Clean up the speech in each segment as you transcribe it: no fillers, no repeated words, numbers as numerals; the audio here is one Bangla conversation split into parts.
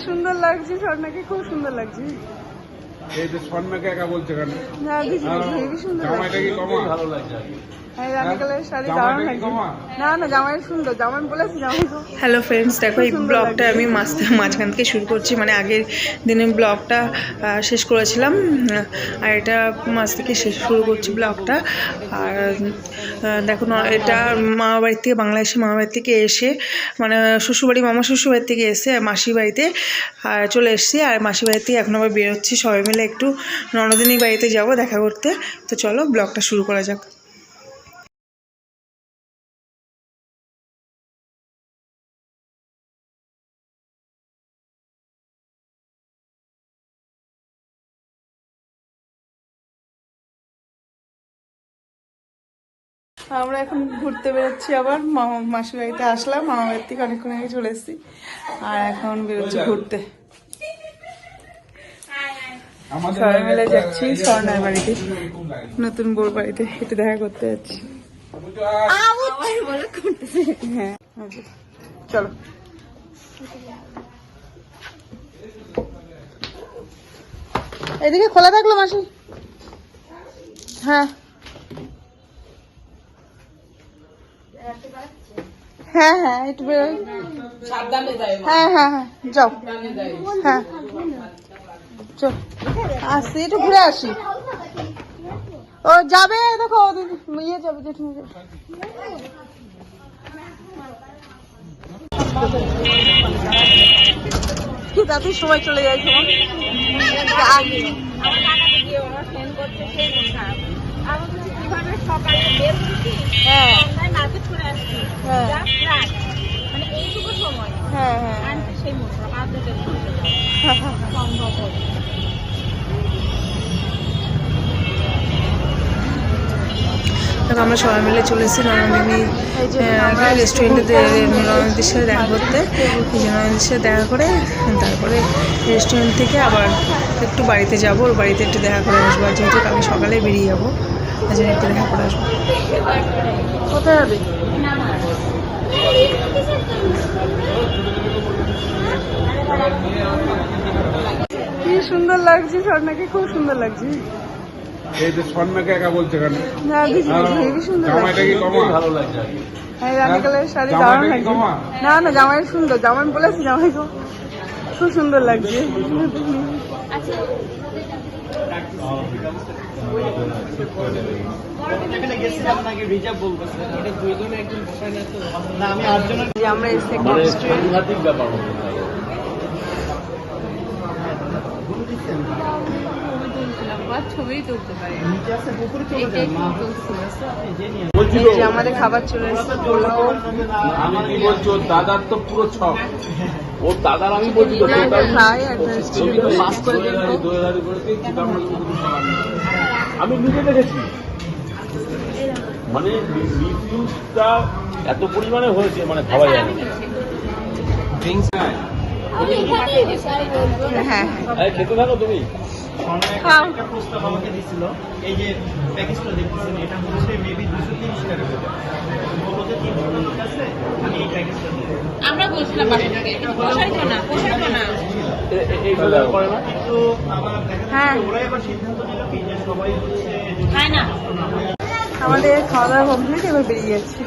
সুন্দর লাগছে স্বর্ণাকে, খুব সুন্দর লাগছে। এই যে স্বর্ণাকে একা বলছে কেন? না দিদি হেবি সুন্দর জামাইটা কি কমা? ভালো লাগছে। হ্যালো ফ্রেন্ডস, দেখো এই ব্লগটা আমি মাঝখান থেকে শুরু করছি, মানে আগের দিনের ব্লগটা শেষ করেছিলাম আর এটা মাঝ থেকে শুরু করছি ব্লগটা। আর দেখো এটা মামা বাড়ির থেকে, বাংলাদেশে মামা বাড়ি থেকে এসে, মানে শ্বশুরবাড়ি মামা শ্বশুরবাড়ি থেকে এসে মাসির বাড়িতে চলে এসেছি। আর মাসির বাড়ি থেকে এখন আবার বেরোচ্ছি, সবাই মিলে একটু ননদিনীর বাড়িতে যাব দেখা করতে। তো চলো ব্লগটা শুরু করা যাক। আমরা এখন ঘুরতে বেরোচ্ছি, আবার মাসির বাড়িতে আসলাম, মামা বাড়ির থেকে অনেকক্ষণ আগে চলে এসেছি আর এখন বেরোচ্ছি ঘুরতে। সবাই মিলে যাচ্ছি স্বর্ণার বাড়িতে, নতুন বউর বাড়িতে, একটু দেখা করতে যাচ্ছি। হ্যাঁ চলো। এদিকে খোলা থাকলো মাসি? হ্যাঁ হ্যাঁ হ্যাঁ একটু বেরোই। হ্যাঁ হ্যাঁ হ্যাঁ যাও। হ্যাঁ চল আসছি, একটু ঘুরে আসি। ও যাবে, দেখো ইয়ে যাবে, জেঠু যাবে। তাতে সময় চলে যায়, সময় আগে আমরা সবাই মিলে চলে এসেছি ননদিনী রেস্টুরেন্টে, ননদিনীর সাথে দেখা করতে। এই যে ননদিনীর সাথে দেখা করে তারপরে রেস্টুরেন্ট থেকে আবার একটু বাড়িতে যাবো, ওর বাড়িতে একটু দেখা করে আসবো। আর যেহেতু কালকে সকালে বেরিয়ে যাবো, তাই জন্য একটু দেখা করে আসবো। কোথায় যাবে? কি সুন্দর লাগছে স্বর্ণাকে, খুব সুন্দর লাগছে। এই যে স্বর্ণাকে একা বলছে কেন? না দিদি হেবি সুন্দর লাগছে। জামাইটা কি কমা? ভালো লাগছে। রানী কালারের শাড়ি দারুণ লাগছে। না না জামাই সুন্দর, জামাই বলেছি জামাই খুব সুন্দর লাগছে। আমরা এসে ছবি তুলতে পারি। আমাদের খাবার চলে এসেছে। আমি কি বলছি, ওর দাদার তো পুরো ছক, ওর দাদার আমি বলছি আমি নিজে দেখেছি, মানে রিভিউটা এত পরিমাণে হয়েছে, মানে ভাবা যায় না। হ্যাঁ খেতে থাকো তুমি। প্রস্তাব আমাকে দিছিল, এই যে প্যাকেজটা দেখতেছেন, এটা হচ্ছে মেবি 230 টাকা করে। বললো যে 300 লোক আছে, আমি এই প্যাকেজটা দেব। আমরা বলছিলাম এইগুলো করে না তো আমার দেখা ওরাই আবার সিদ্ধান্ত নিল কি যে সবাই হচ্ছে খায় না। আমাদের খাওয়া দাওয়া কমপ্লিট, এবার বেরিয়ে যাচ্ছি।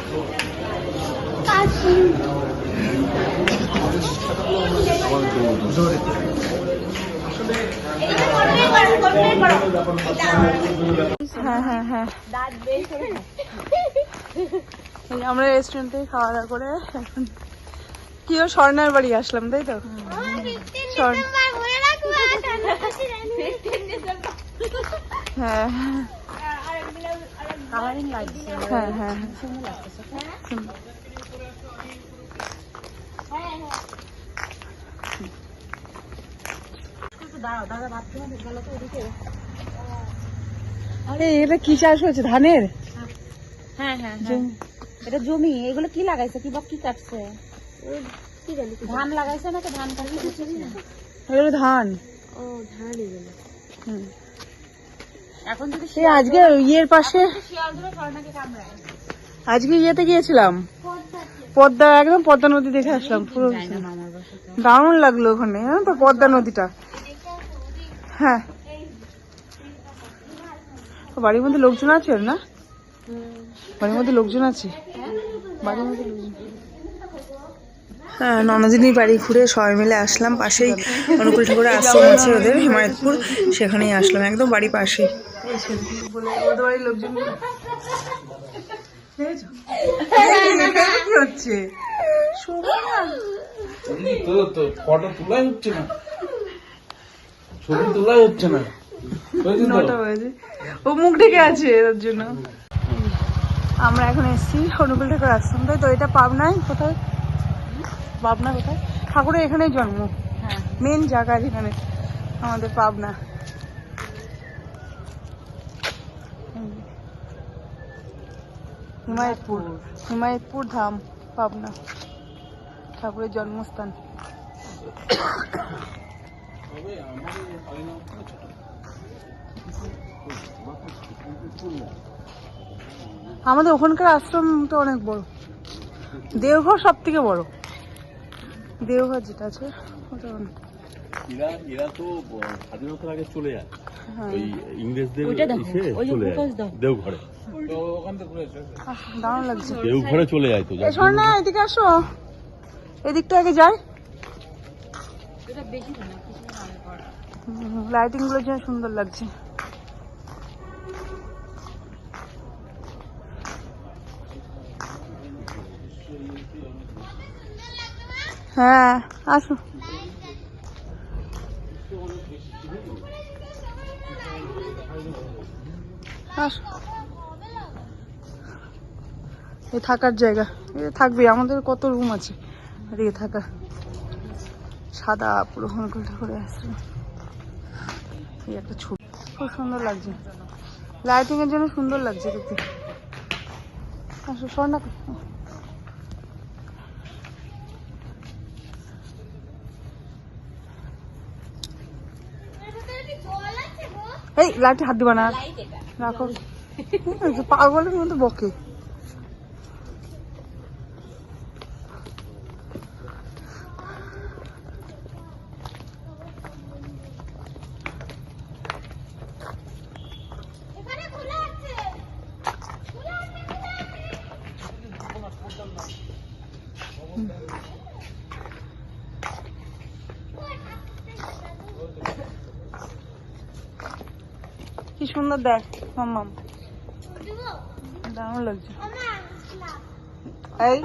হ্যাঁ হ্যাঁ হ্যাঁ আমরা রেস্টুরেন্ট থেকে খাওয়া দাওয়া করে এখন কি ও স্বর্ণার বাড়ি আসলাম, তাই তো? হ্যাঁ হ্যাঁ হ্যাঁ আরে এটা কি চাষ হয়েছে? ধানের? হ্যাঁ হ্যাঁ এটা জমি। এগুলো কি লাগাইছে? কি বা কি কাটছে? ধান লাগাইছে না? তো ধান কাটছে। এগুলো ধান। ও ধান এগুলো। এখন যদি আজকে ইয়ের পাশে, আজকে ইয়েতে গিয়েছিলাম, পদ্মা, একদম পদ্মা নদী দেখে আসলাম পুরো। দারুণ লাগলো ওখানে, জানো তো পদ্মা নদীটা। হ্যাঁ, বাড়ির মধ্যে লোকজন আছে না? বাড়ির মধ্যে লোকজন আছে, বাড়ির মধ্যে লোকজন। হ্যাঁ, ননদিনীর বাড়ি ঘুরে সবাই মিলে আসলাম। পাশেই অনুকূল ঠাকুরের আশ্রম আছে ওদের, হিমায়তপুর, সেখানেই আসলাম, একদম বাড়ির পাশে। ওদের বাড়ির লোকজন কি হচ্ছে? ফটো তোলাই হচ্ছে না, ছবি তোলাই হচ্ছে না। নটা বাজে, ও মুখ ঢেকে আছে এর জন্য। আমরা এখন এসেছি অনুকূল ঠাকুর আশ্রম, তাই তো? এটা পাবনায় কোথায়? পাবনা কোথায়? ঠাকুরের এখানেই জন্ম, মেন জায়গা যেখানে আমাদের পাবনা। হিমায়তপুর, হিমায়তপুর ধাম, পাবনা, ঠাকুরের জন্মস্থান। আমাদের ওখানকার আশ্রম তো অনেক বড়, দেওঘর সব থেকে বড়, দেওঘর যেটা আছে ওটা অনেক। এরা তো স্বাধীনতার আগে চলে যায়, হ্যাঁ, ওই ইংরেজদের ইসে চলে যায় দেওঘরে, দারুণ লাগছে। দেওঘরে চলে যায় তো। এসো না, এদিকে আসো, এদিকটা আগে যাই। লাইটিং গুলোর জন্য সুন্দর লাগছে। হ্যাঁ, আসো। আসো, এই থাকার জায়গা, এটা থাকবে, আমাদের কত রুম আছে এদিকে থাকা। সাদা পুরো অনুকূল ঠাকুরে আসছে, এই একটা ছবি, খুব সুন্দর লাগছে, লাইটিং এর জন্য সুন্দর লাগছে দেখতে। আসো, স্বর্ণা, এই লাইটে হাত দিবা না, রাখো, পাগলের মতো বকে। কি সুন্দর দেখ মাম্মাম, দারুণ লাগছে। এই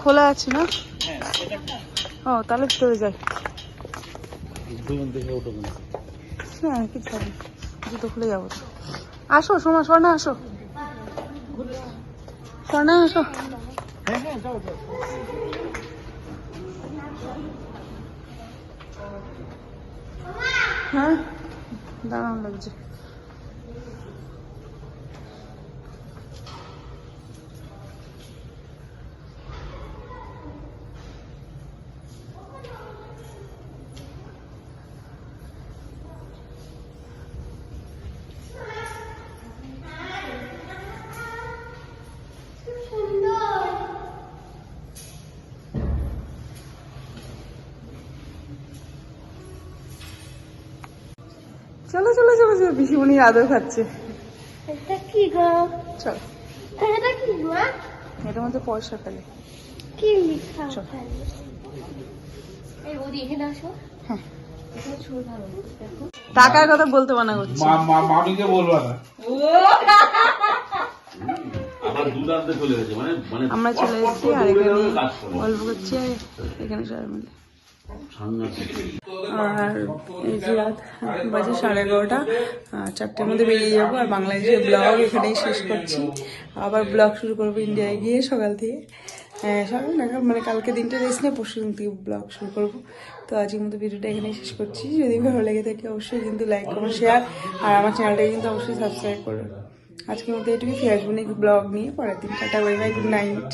খোলা আছে না? ও, তাহলে ভিতরে যাই। হ্যাঁ, কিছু হবে, জুতো খুলে যাবো। আসো সোমা, স্বর্ণা আসো, স্বর্ণা আসো। হ্যাঁ, দারুণ লাগছে। চলো চলো চলো চলো, পিসিমণির আদর খাচ্ছে। এটা কি গো? চল, এটা কি গো? এটার মধ্যে পয়সা ফেলে। কি লিখা চল। ওখানে? এই ওদি এখানে আসো। হ্যাঁ, এটা ছোট ধরো, দেখো। টাকার কথা বলতে মানা করছি। মামিকে বলবা না। আবার দুদান্তে চলে গেছে, মানে মানে আমরা চলে এসেছি আর এখানে গল্প করছি এখানে সবাই মিলে। আর এই যে রাত বাজে 11:30, 4টার মধ্যে বেরিয়ে যাবো। আর বাংলাদেশের ব্লগ এখানেই শেষ করছি, আবার ব্লগ শুরু করবো ইন্ডিয়ায় গিয়ে সকাল থেকে। সকাল না, মানে কালকে দিনটা রেস্ট নিয়ে পরশু দিন থেকে ব্লগ শুরু করবো। তো আজকের মতো ভিডিওটা এখানেই শেষ করছি। যদি ভালো লেগে থাকে অবশ্যই কিন্তু লাইক কমেন্ট শেয়ার, আর আমার চ্যানেলটাকে কিন্তু অবশ্যই সাবস্ক্রাইব করবেন। আজকের মতো এটুকুই, ফিরে আসবো নাকি ব্লগ নিয়ে পরের দিন। Tata, bye bye, good night.